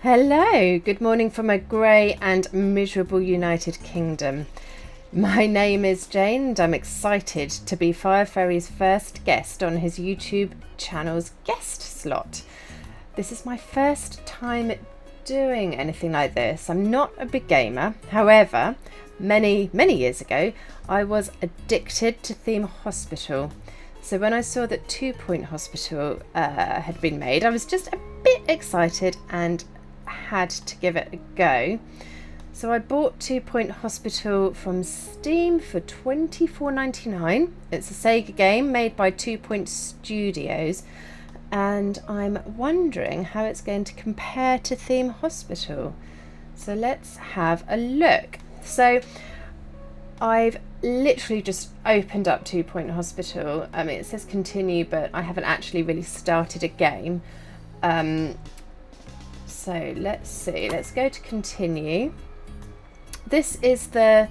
Hello, good morning from a grey and miserable United Kingdom. My name is Jane and I'm excited to be Fireferry's first guest on his YouTube channel's guest slot. This is my first time doing anything like this. I'm not a big gamer, however, many years ago I was addicted to Theme Hospital. So when I saw that 2 Point Hospital had been made, I was just a bit excited and had to give it a go. So I bought 2 Point Hospital from Steam for $24.99. It's a Sega game made by 2 Point Studios, and I'm wondering how it's going to compare to Theme Hospital. So let's have a look. So I've literally just opened up 2 Point Hospital. I mean, it says continue, but I haven't actually really started a game. So let's see, let's go to continue. This is the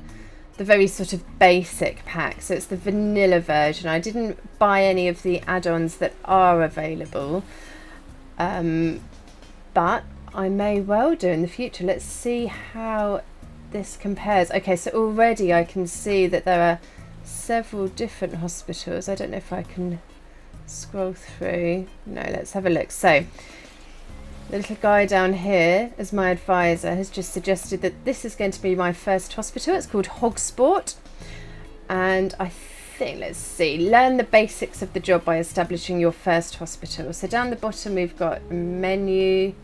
very sort of basic pack, so it's the vanilla version. I didn't buy any of the add-ons that are available, but I may well do in the future. Let's see how this compares. Okay, so already I can see that there are several different hospitals. I don't know if I can scroll through. No, let's have a look. So the little guy down here, as my advisor, has just suggested that this is going to be my first hospital. It's called Hogsport. And I think, let's see, learn the basics of the job by establishing your first hospital. So down the bottom we've got a menu.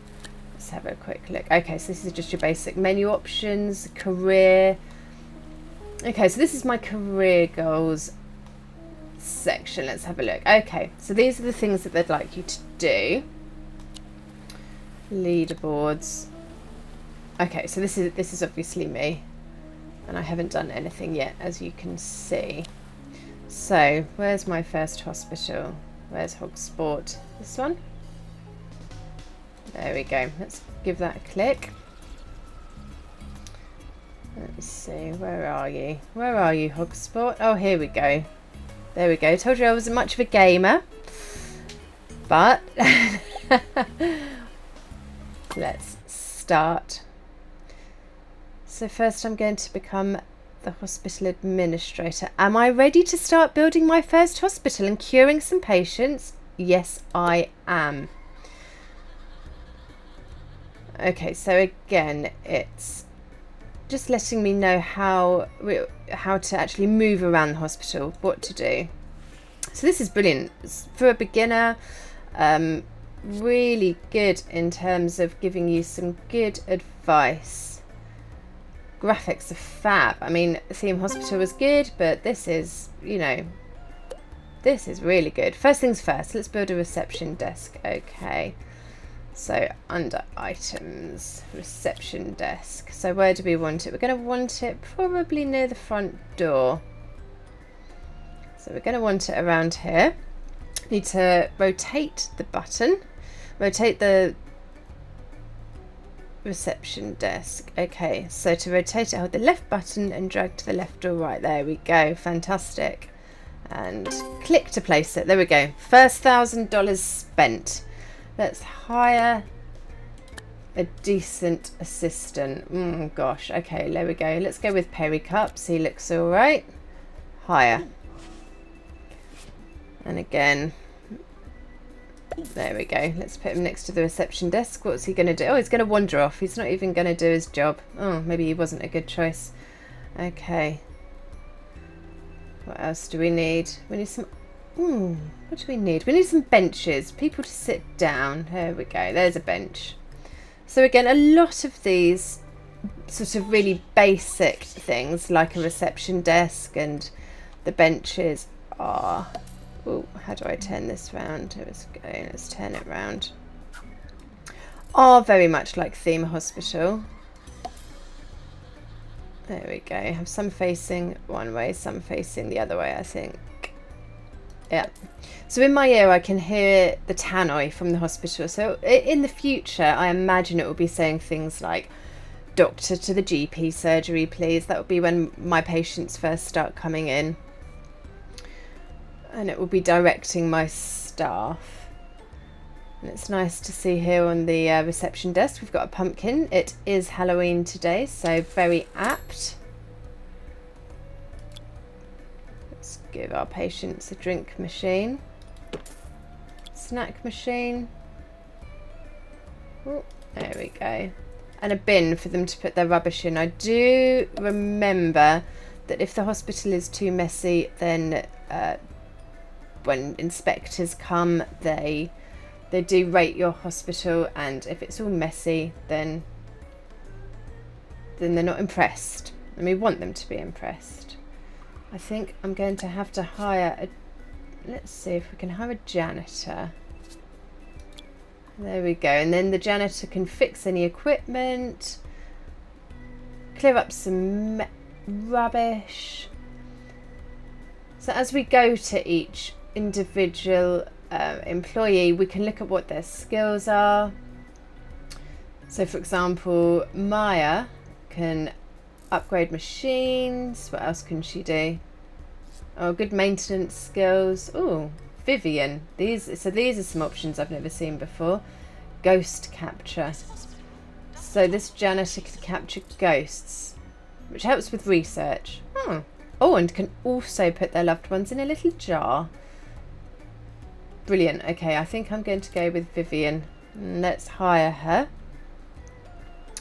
Let's have a quick look. Okay, so this is just your basic menu options, career. Okay, so this is my career goals section. Let's have a look. Okay, so these are the things that they'd like you to do. Leaderboards. Okay, so this is obviously me, and I haven't done anything yet, as you can see. So where's my first hospital? Where's Hogsport? This one? There we go. Let's give that a click. Let's see, where are you? Where are you, Hogsport? Oh, here we go. There we go. Told you I wasn't much of a gamer, but let's start. So first I'm going to become the hospital administrator. Am I ready to start building my first hospital and curing some patients? Yes, I am. Okay, so again, it's just letting me know how to actually move around the hospital, what to do. So this is brilliant. It's for a beginner. Really good in terms of giving you some good advice. Graphics are fab. I mean, Theme Hospital was good, but this is, you know, this is really good. First things first, let's build a reception desk. Okay, so under items, reception desk. So where do we want it? We're going to want it probably near the front door. So we're going to want it around here. Need to rotate the button, rotate the reception desk. Okay, so to rotate it, hold the left button and drag to the left or right. There we go, fantastic. And click to place it. There we go. First $1,000 spent. Let's hire a decent assistant. Gosh, okay, there we go. Let's go with Perry Cups. He looks all right. Hire. And again, there we go. Let's put him next to the reception desk. What's he going to do? Oh, he's going to wander off. He's not even going to do his job. Oh, maybe he wasn't a good choice. Okay. What else do we need? We need some... what do we need? We need some benches. People to sit down. There we go. There's a bench. So again, a lot of these sort of really basic things, like a reception desk and the benches are... Oh, how do I turn this round? Let's turn it round. Are very much like Theme Hospital. There we go. Have some facing one way, some facing the other way, I think. Yeah. So in my ear I can hear the tannoy from the hospital. So in the future I imagine it will be saying things like, doctor to the GP surgery please. That will be when my patients first start coming in. And it will be directing my staff. And it's nice to see here on the reception desk we've got a pumpkin. It is Halloween today, so very apt. Let's give our patients a drink machine, snack machine. Oh, there we go. And a bin for them to put their rubbish in. I do remember that if the hospital is too messy, then when inspectors come, they do rate your hospital, and if it's all messy, then they're not impressed. And we want them to be impressed. I think I'm going to have to hire a... Let's see if we can hire a janitor. There we go. And then the janitor can fix any equipment, clear up some rubbish. So as we go to each individual employee, we can look at what their skills are. So for example, Maya can upgrade machines. What else can she do? Oh, good maintenance skills. Oh, Vivian. These are some options I've never seen before. Ghost capture. So this janitor can capture ghosts, which helps with research. Oh, and can also put their loved ones in a little jar. Brilliant. Okay, I think I'm going to go with Vivian. Let's hire her.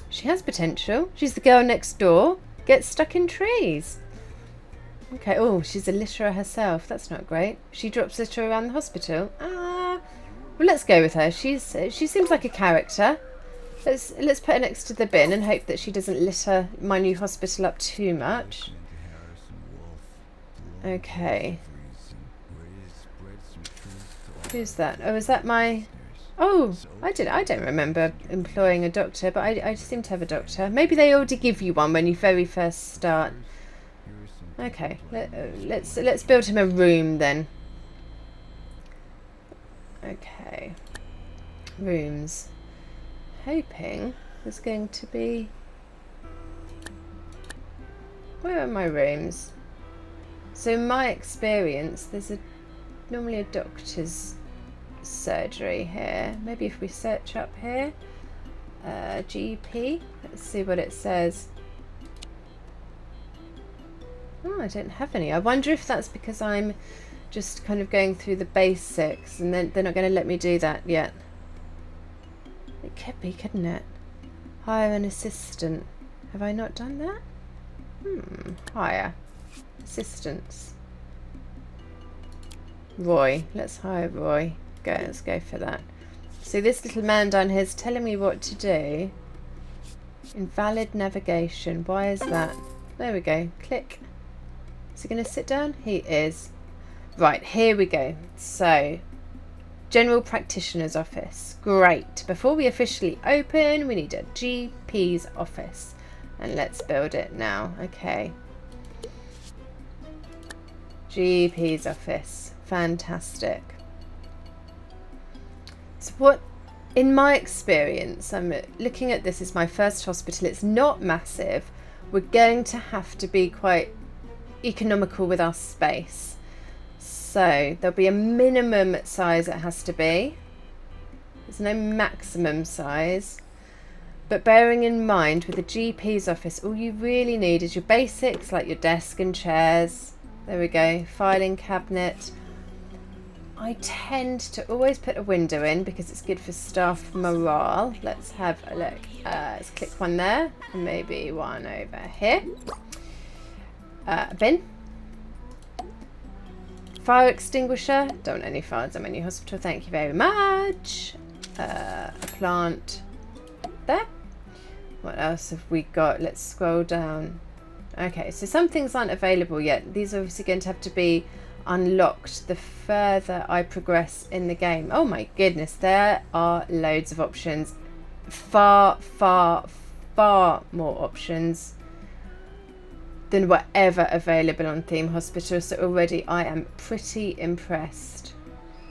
She has potential. She's the girl next door. Gets stuck in trees. Okay. Oh, she's a litterer herself. That's not great. She drops litter around the hospital. Well, let's go with her. She seems like a character. Let's put her next to the bin and hope that she doesn't litter my new hospital up too much. Okay. Who's that? Oh, is that my... Oh, I don't remember employing a doctor, but I seem to have a doctor. Maybe they already give you one when you very first start. Okay, let's build him a room then. Okay, rooms. Hoping there's going to be... Where are my rooms? So in my experience, there's normally a doctor's surgery here. Maybe if we search up here, GP. Let's see what it says. Oh, I don't have any. I wonder if that's because I'm just kind of going through the basics, and then they're not going to let me do that yet. It could be, couldn't it? Hire an assistant. Have I not done that? Hire assistants. Roy. Let's hire Roy. Let's go for that. See, this little man down here is telling me what to do. Invalid navigation. Why is that? There we go. Click. Is he going to sit down? He is. Right, here we go. So, General Practitioner's Office. Great. Before we officially open, we need a GP's office. And let's build it now. Okay. GP's office. Fantastic. So what, in my experience, I'm looking at this as my first hospital. It's not massive. We're going to have to be quite economical with our space. So there'll be a minimum size it has to be. There's no maximum size. But bearing in mind, with the GP's office, all you really need is your basics, like your desk and chairs. There we go. Filing cabinet. I tend to always put a window in because it's good for staff morale. Let's have a look. Let's click one there and maybe one over here. A bin. Fire extinguisher. Don't want any fires at my new hospital. Thank you very much. A plant there. What else have we got? Let's scroll down. Okay, so some things aren't available yet. These are obviously going to have to be unlocked the further I progress in the game. Oh my goodness, there are loads of options. Far, far, far more options than were ever available on Theme Hospital. So already I am pretty impressed.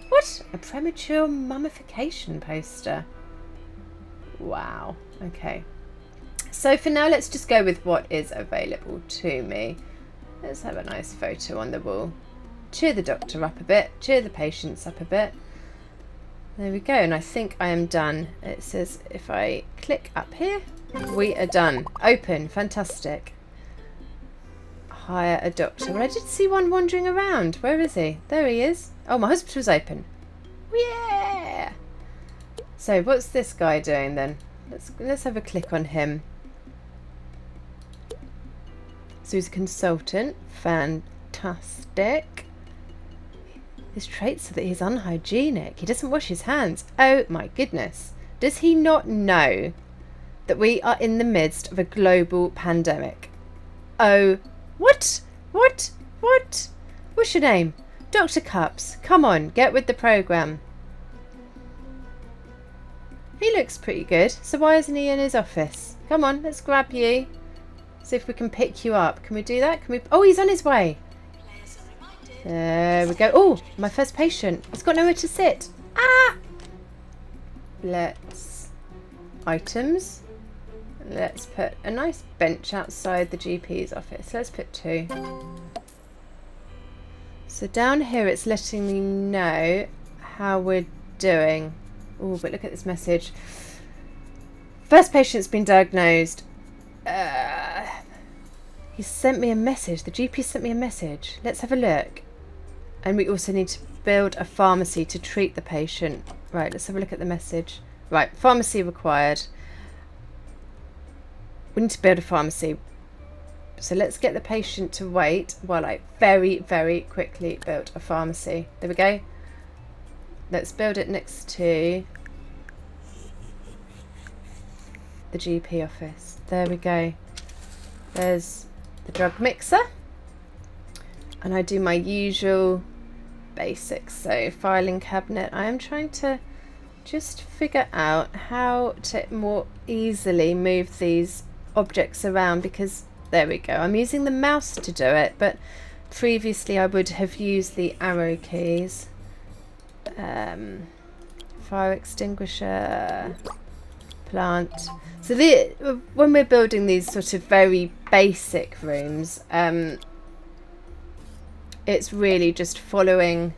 What? A premature mummification poster. Wow. Okay. So for now, let's just go with what is available to me. Let's have a nice photo on the wall. Cheer the doctor up a bit. Cheer the patients up a bit. There we go, and I think I am done. It says if I click up here, we are done. Open, fantastic. Hire a doctor. Well, I did see one wandering around. Where is he? There he is. Oh, my hospital's open. Yeah! So what's this guy doing then? Let's have a click on him. So he's a consultant. Fantastic. His traits are that he's unhygienic. He doesn't wash his hands. Oh my goodness. Does he not know that we are in the midst of a global pandemic? Oh, what? What? What? What's your name? Dr. Cups. Come on, get with the programme. He looks pretty good. So why isn't he in his office? Come on, let's grab you. See if we can pick you up. Can we do that? Can we? Oh, he's on his way. There we go. Oh, my first patient. He's got nowhere to sit. Ah! Let's... Items. Let's put a nice bench outside the GP's office. Let's put 2. So down here it's letting me know how we're doing. Oh, but look at this message. First patient's been diagnosed. He sent me a message. The GP sent me a message. Let's have a look. And we also need to build a pharmacy to treat the patient. Right, let's have a look at the message. Right, pharmacy required. We need to build a pharmacy. So let's get the patient to wait while I very, very quickly build a pharmacy. There we go. Let's build it next to the GP office. There we go. There's the drug mixer. And I do my usual basics. So filing cabinet. I am trying to just figure out how to more easily move these objects around, because there we go. I'm using the mouse to do it, but previously I would have used the arrow keys. Fire extinguisher, plant. So when we're building these sort of very basic rooms, it's really just following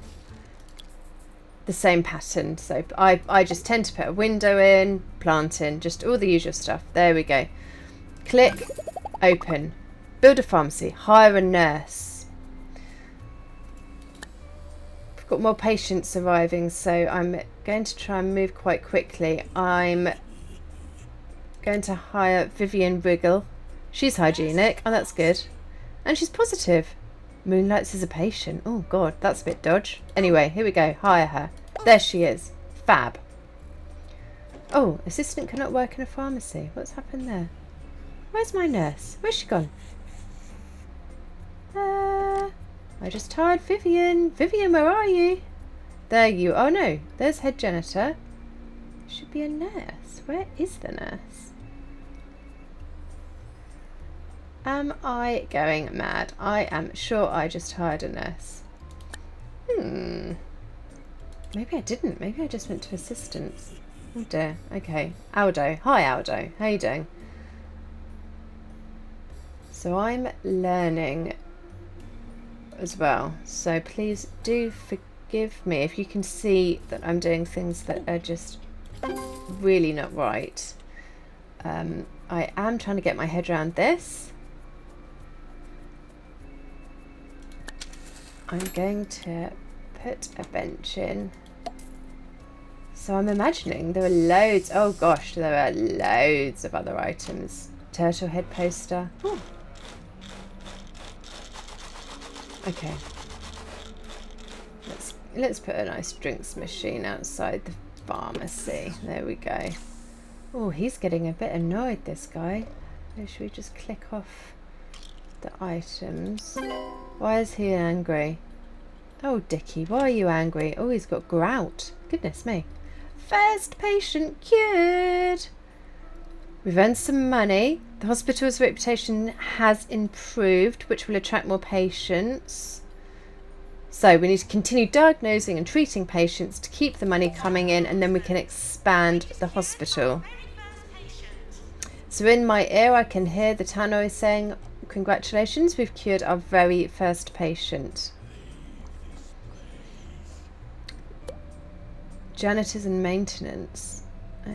the same pattern. So I just tend to put a window in, plant in, just all the usual stuff. There we go. Click, open, build a pharmacy, hire a nurse. We've got more patients arriving, so I'm going to try and move quite quickly. I'm going to hire Vivian Wriggle. She's hygienic. Oh, that's good. And she's positive. Moonlights as a patient. Oh, God, that's a bit dodge. Anyway, here we go. Hire her. There she is. Fab. Oh, assistant cannot work in a pharmacy. What's happened there? Where's my nurse? Where's she gone? I just hired Vivian. Vivian, where are you? There you... Oh, no. There's head janitor. Should be a nurse. Where is the nurse? Am I going mad? I am sure I just hired a nurse. Maybe I didn't. Maybe I just went to assistants. Oh dear. Okay. Aldo. Hi Aldo. How you doing? So I'm learning as well. So please do forgive me if you can see that I'm doing things that are just really not right. I am trying to get my head around this. I'm going to put a bench in. So I'm imagining there are loads, oh gosh, there are loads of other items. Turtle head poster. Ooh. Okay. Let's put a nice drinks machine outside the pharmacy. There we go. Oh, he's getting a bit annoyed, this guy. Should we just click off the items? Why is he angry? Oh, Dickie, why are you angry? Oh, he's got grout. Goodness me. First patient cured. We've earned some money. The hospital's reputation has improved, which will attract more patients. So we need to continue diagnosing and treating patients to keep the money coming in, and then we can expand the hospital. So in my ear I can hear the tannoy saying, congratulations, we've cured our very first patient. Janitors and maintenance.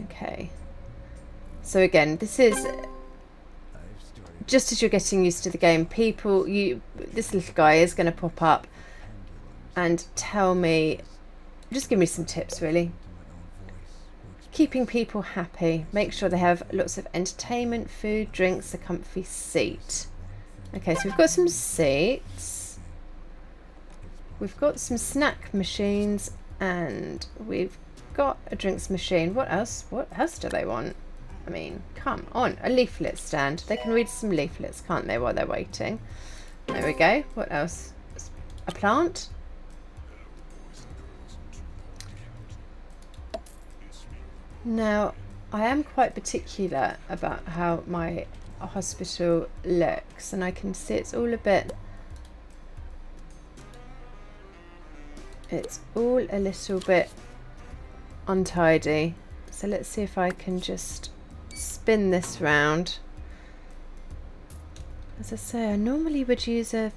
Okay. So again, this is just as you're getting used to the game, this little guy is going to pop up and tell me, just give me some tips really. Keeping people happy. Make sure they have lots of entertainment, food, drinks, a comfy seat. Okay, so we've got some seats. We've got some snack machines and we've got a drinks machine. What else? What else do they want? I mean, come on. A leaflet stand. They can read some leaflets, can't they, while they're waiting? There we go. What else? A plant? Now, I am quite particular about how my hospital looks, and I can see it's all a little bit untidy. So let's see if I can just spin this round. As I say, I normally would use I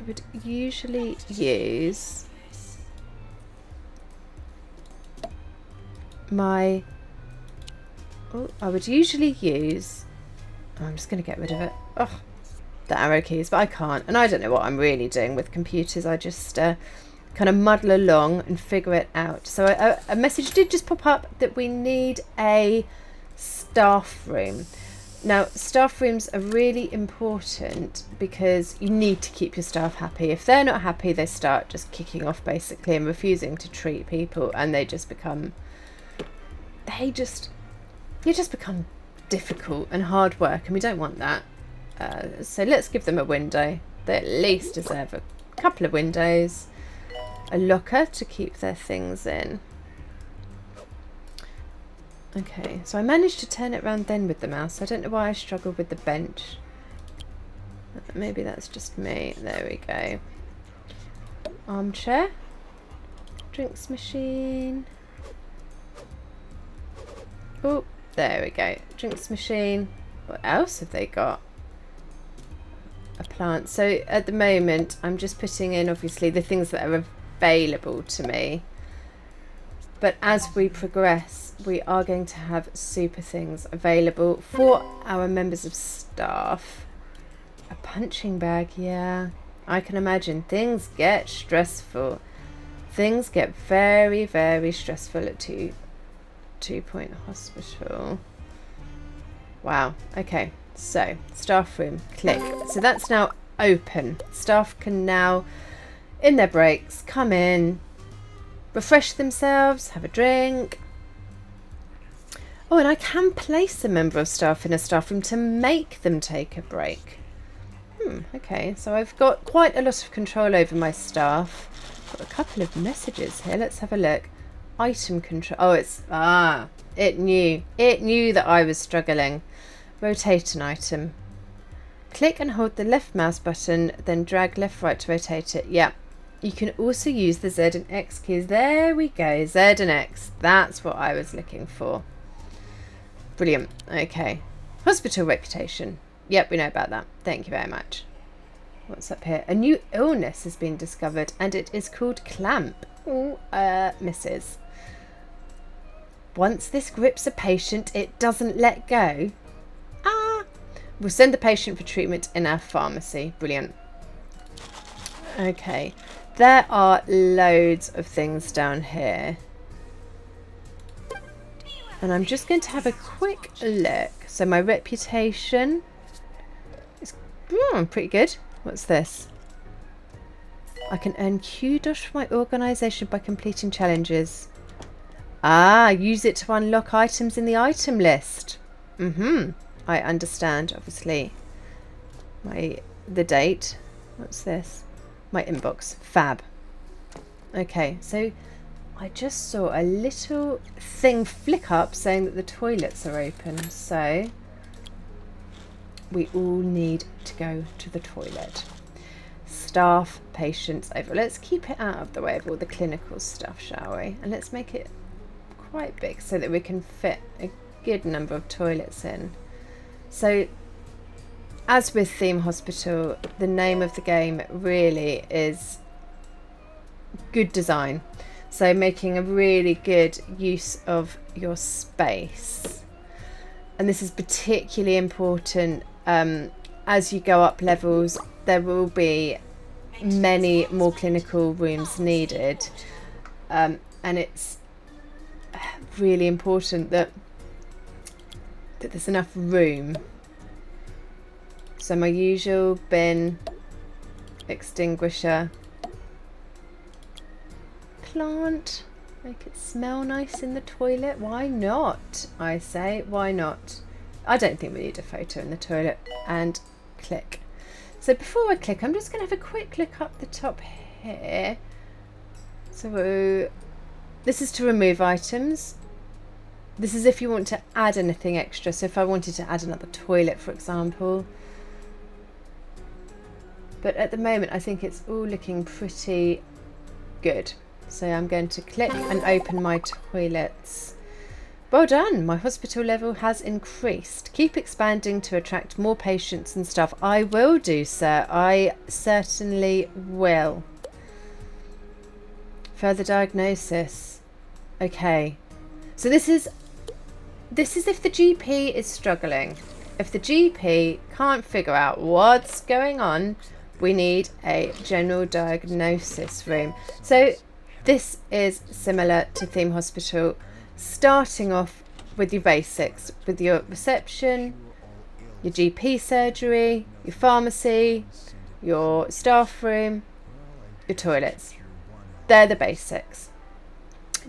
would usually use I'm just going to get rid of it. Oh, the arrow keys, but I can't. And I don't know what I'm really doing with computers. I just kind of muddle along and figure it out. So a message did just pop up that we need a staff room. Now, staff rooms are really important because you need to keep your staff happy. If they're not happy, they start just kicking off basically and refusing to treat people, and you just become difficult and hard work, and we don't want that. So let's give them a window. They at least deserve a couple of windows, a locker to keep their things in. Okay, so I managed to turn it around then with the mouse. I don't know why I struggled with the bench. Maybe that's just me. There we go. Armchair. Drinks machine. Oh, there we go. Drinks machine. What else have they got? A plant. So at the moment, I'm just putting in, obviously, the things that are available to me. But as we progress, we are going to have super things available for our members of staff. A punching bag, yeah. I can imagine things get stressful. Things get very, very stressful at 2 Point Hospital. Wow. Okay. So, staff room. Click. So that's now open. Staff can now, in their breaks, come in, refresh themselves, have a drink. Oh, and I can place a member of staff in a staff room to make them take a break. Okay, so I've got quite a lot of control over my staff. Got a couple of messages here. Let's have a look. Item control. Oh, it knew that I was struggling. Rotate an item. Click and hold the left mouse button, then drag left right to rotate it. Yeah. You can also use the Z and X keys. There we go. Z and X. That's what I was looking for. Brilliant. Okay. Hospital reputation. Yep, we know about that. Thank you very much. What's up here? A new illness has been discovered, and it is called clamp. Misses. Once this grips a patient, it doesn't let go. We'll send the patient for treatment in our pharmacy. Brilliant. Okay. There are loads of things down here. And I'm just going to have a quick look. So my reputation is pretty good. What's this? I can earn kudos for my organisation by completing challenges. Use it to unlock items in the item list. I understand, obviously. The date. What's this? My inbox. Fab. Okay, so I just saw a little thing flick up saying that the toilets are open. So we all need to go to the toilet. Staff, patients, over. Let's keep it out of the way of all the clinical stuff, shall we? And let's make it quite big so that we can fit a good number of toilets in. So, as with Theme Hospital, the name of the game really is good design. So making a really good use of your space. And this is particularly important as you go up levels. There will be many more clinical rooms needed, and it's really important that there's enough room. So my usual bin, extinguisher, plant, make it smell nice in the toilet. Why not? I say, why not? I don't think we need a photo in the toilet. And click. So before I click, I'm just going to have a quick look up the top here. So this is to remove items. This is if you want to add anything extra. So if I wanted to add another toilet, for example. But at the moment, I think it's all looking pretty good. So I'm going to click and open my toilets. Well done, my hospital level has increased. Keep expanding to attract more patients and staff. I will do, sir. I certainly will. Further diagnosis. Okay. So this is if the GP is struggling. If the GP can't figure out what's going on, we need a general diagnosis room. So this is similar to Theme Hospital. Starting off with your basics, with your reception, your GP surgery, your pharmacy, your staff room, your toilets. They're the basics.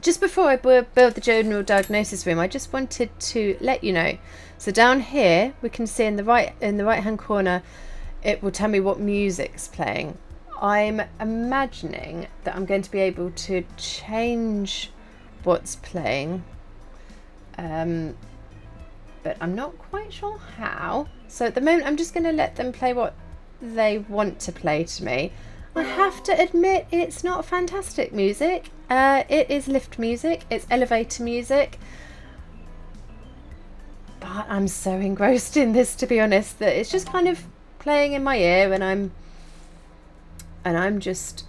Just before I build the general diagnosis room, I just wanted to let you know. So down here, we can see in the right hand corner, it will tell me what music's playing. I'm imagining that I'm going to be able to change what's playing, but I'm not quite sure how. So at the moment I'm just going to let them play what they want to play to me. I have to admit, it's not fantastic music. It is lift music, it's elevator music, but I'm so engrossed in this, to be honest, that it's just kind of playing in my ear, and I'm just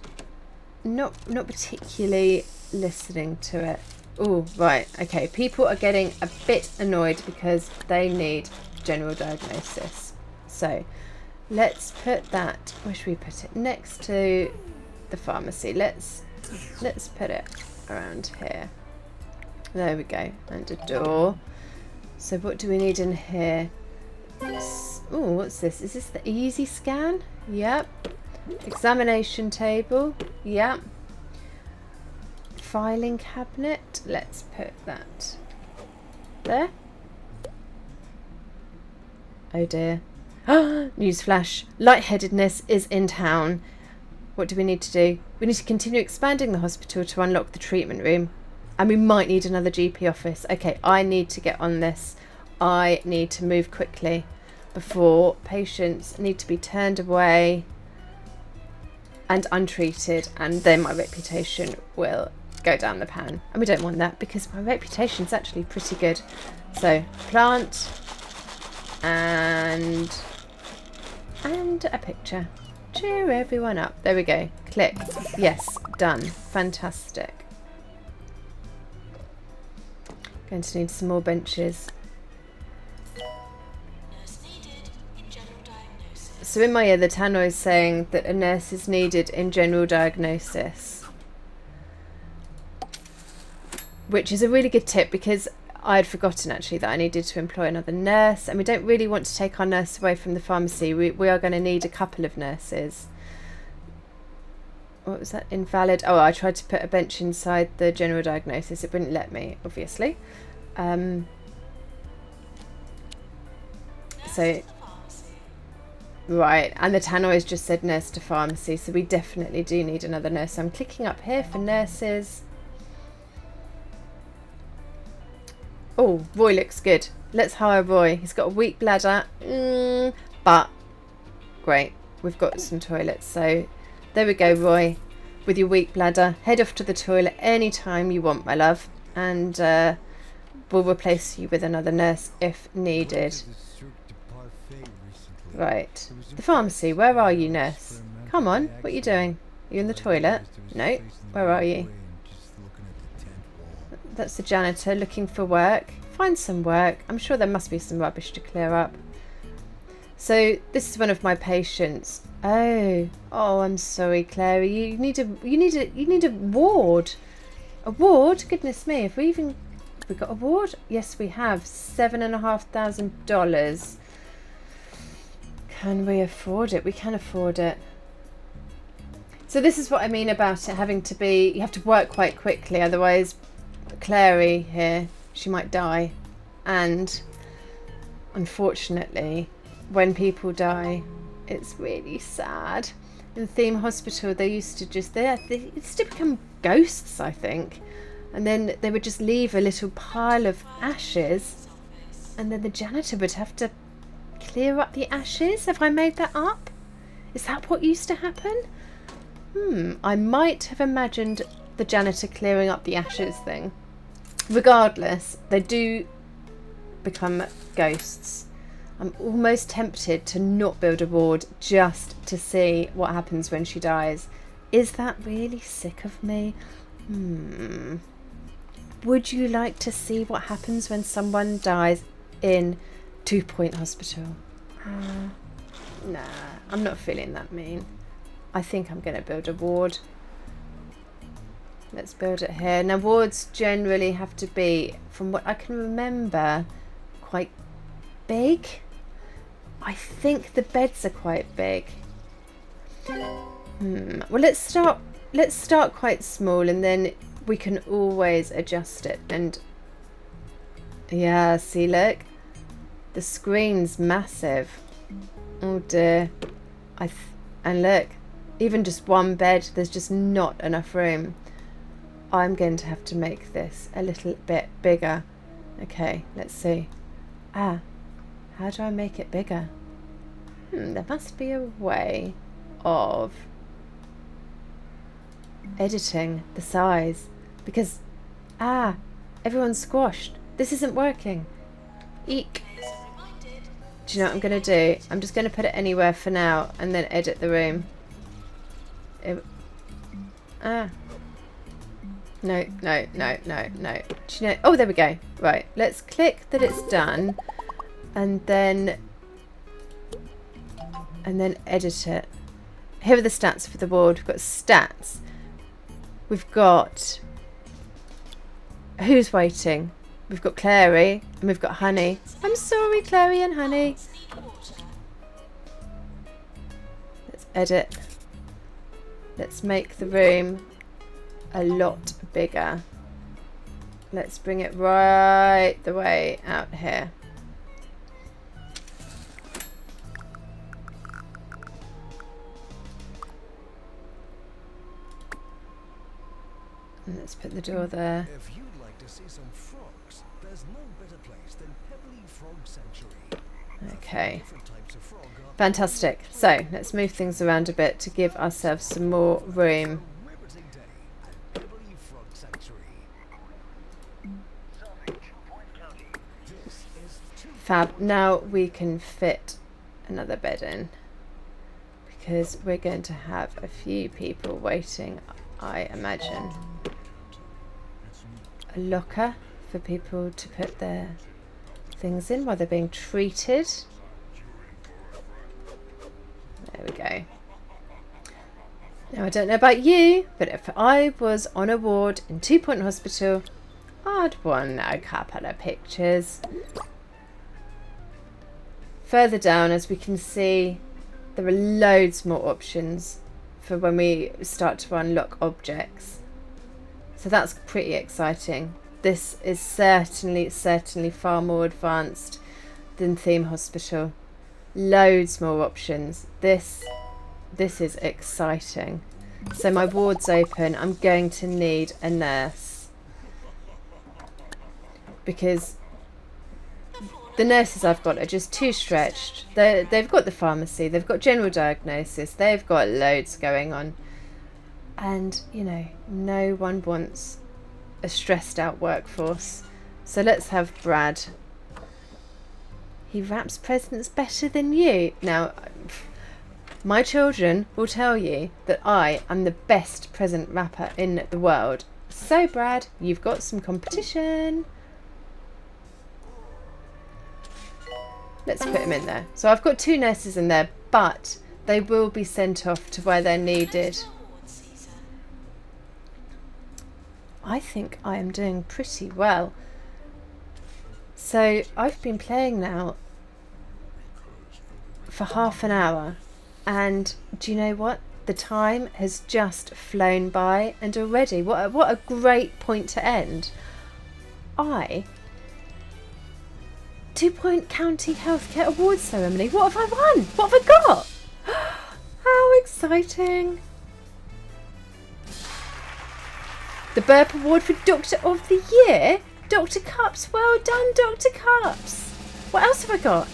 not particularly listening to it. Oh, right, okay. People are getting a bit annoyed because they need general diagnosis. So let's put that, where should we put it? Next to the pharmacy. Let's put it around here. There we go. And a door. So what do we need in here? Oh, what's this? Is this the easy scan? Yep. Examination table. Yep. Filing cabinet. Let's put that there. Oh dear. Newsflash. Lightheadedness is in town. What do we need to do? We need to continue expanding the hospital to unlock the treatment room. And we might need another GP office. Okay, I need to get on this. I need to move quickly before patients need to be turned away and untreated, and then my reputation will go down the pan. And we don't want that, because my reputation is actually pretty good. So plant and a picture. Cheer everyone up. There we go. Click. Yes, done. Fantastic. Going to need some more benches. So in my ear, the tannoy is saying that a nurse is needed in general diagnosis, which is a really good tip, because I had forgotten actually that I needed to employ another nurse, and we don't really want to take our nurse away from the pharmacy. We are going to need a couple of nurses. What was that? Invalid. Oh, I tried to put a bench inside the general diagnosis. It wouldn't let me, obviously. So, right, and the tannoy's just said nurse to pharmacy, so we definitely do need another nurse. So I'm clicking up here for nurses. Oh, Roy looks good. Let's hire Roy. He's got a weak bladder, but great. We've got some toilets, so there we go, Roy. With your weak bladder, head off to the toilet anytime you want, my love, and we'll replace you with another nurse if needed. Right, the pharmacy. Where are you, nurse? Come on, what are you doing? Are you in the toilet? No. Where are you? that's the janitor looking for work. Find some work. I'm sure there must be some rubbish to clear up. So this is one of my patients. Oh, I'm sorry, Clary. You need a ward. A ward? Goodness me! Have we got a ward? Yes, we have. $7,500. Can we afford it? We can afford it. So this is what I mean about it having to be. You have to work quite quickly, otherwise, Clary here, she might die. And unfortunately, when people die, it's really sad. In the theme hospital, they used to become ghosts, I think. And then they would just leave a little pile of ashes, and then the janitor would have to clear up the ashes. Have I made that up? Is that what used to happen? I might have imagined the janitor clearing up the ashes thing. Regardless, they do become ghosts. I'm almost tempted to not build a ward just to see what happens when she dies. Is that really sick of me? Would you like to see what happens when someone dies in 2 Point Hospital? Nah, I'm not feeling that mean. I think I'm going to build a ward. Let's build it here. Now, wards generally have to be, from what I can remember, quite big. I think the beds are quite big. Well, let's start quite small, and then we can always adjust it. And yeah, see, look, the screen's massive. Oh dear. And look, even just one bed, there's just not enough room. I'm going to have to make this a little bit bigger. Okay, let's see. How do I make it bigger? There must be a way of editing the size, because everyone's squashed. This isn't working. Eek. Do you know what I'm going to do? I'm just going to put it anywhere for now and then edit the room. No. Do you know? Oh, there we go. Right, let's click that it's done, and then edit it. Here are the stats for the ward. We've got stats. We've got who's waiting. We've got Clary and we've got Honey. I'm sorry, Clary and Honey. Let's edit. Let's make the room a lot bigger. Let's bring it right the way out here. And let's put the door there. If you'd like to see some frogs, there's no better place than Pebbly Frog Sanctuary. Okay. Fantastic. So let's move things around a bit to give ourselves some more room. Fab. Now we can fit another bed in, because we're going to have a few people waiting, I imagine. A locker for people to put their things in while they're being treated. There we go. Now, I don't know about you, but if I was on a ward in 2 Point Hospital, I'd want a couple of pictures. Further down, as we can see, there are loads more options for when we start to unlock objects. So that's pretty exciting. This is certainly far more advanced than Theme Hospital. Loads more options. This is exciting. So my ward's open. I'm going to need a nurse, because the nurses I've got are just too stretched. They've got the pharmacy, they've got general diagnosis, they've got loads going on. And, you know, no one wants a stressed out workforce. So let's have Brad. He wraps presents better than you. Now, my children will tell you that I am the best present wrapper in the world. So Brad, you've got some competition. Let's put him in there. So I've got 2 nurses in there, but they will be sent off to where they're needed. I think I am doing pretty well. So I've been playing now for half an hour, and do you know what? The time has just flown by, and already, what a great point to end. 2-point County Healthcare Awards Ceremony. What have I won? What have I got? How exciting. The Burp Award for Doctor of the Year. Dr. Cups. Well done, Dr. Cups. What else have I got?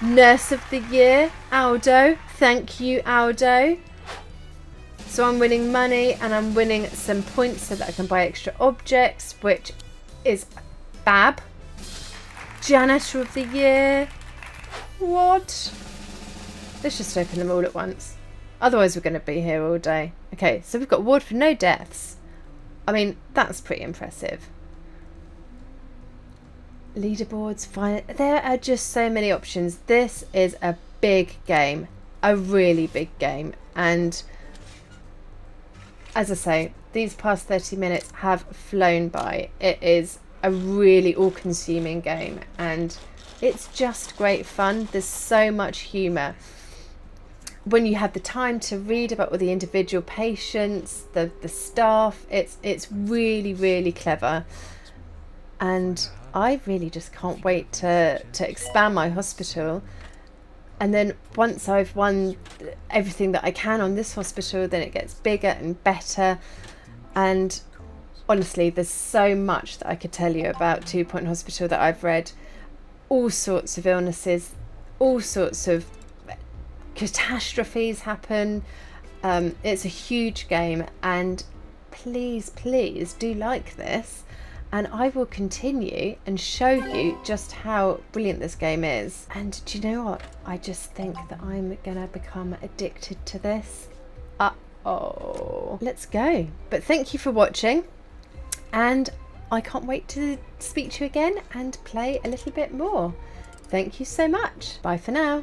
Nurse of the Year. Aldo. Thank you, Aldo. So I'm winning money and I'm winning some points so that I can buy extra objects, which is fab. Janitor of the Year. What? Let's just open them all at once. Otherwise we're going to be here all day. Okay, so we've got award for no deaths. I mean, that's pretty impressive. Leaderboards, fine. There are just so many options. This is a big game. A really big game. And as I say, these past 30 minutes have flown by. It is a really all-consuming game. And it's just great fun. There's so much humour. When you have the time to read about all the individual patients, the staff, it's really, really clever. And I really just can't wait to expand my hospital. And then once I've won everything that I can on this hospital, then it gets bigger and better. And honestly, there's so much that I could tell you about 2-Point Hospital that I've read. All sorts of illnesses, all sorts of catastrophes happen. It's a huge game, and please do like this, and I will continue and show you just how brilliant this game is. And do you know what? I just think that I'm gonna become addicted to this. Let's go. But thank you for watching, and I can't wait to speak to you again and play a little bit more. Thank you so much. Bye for now.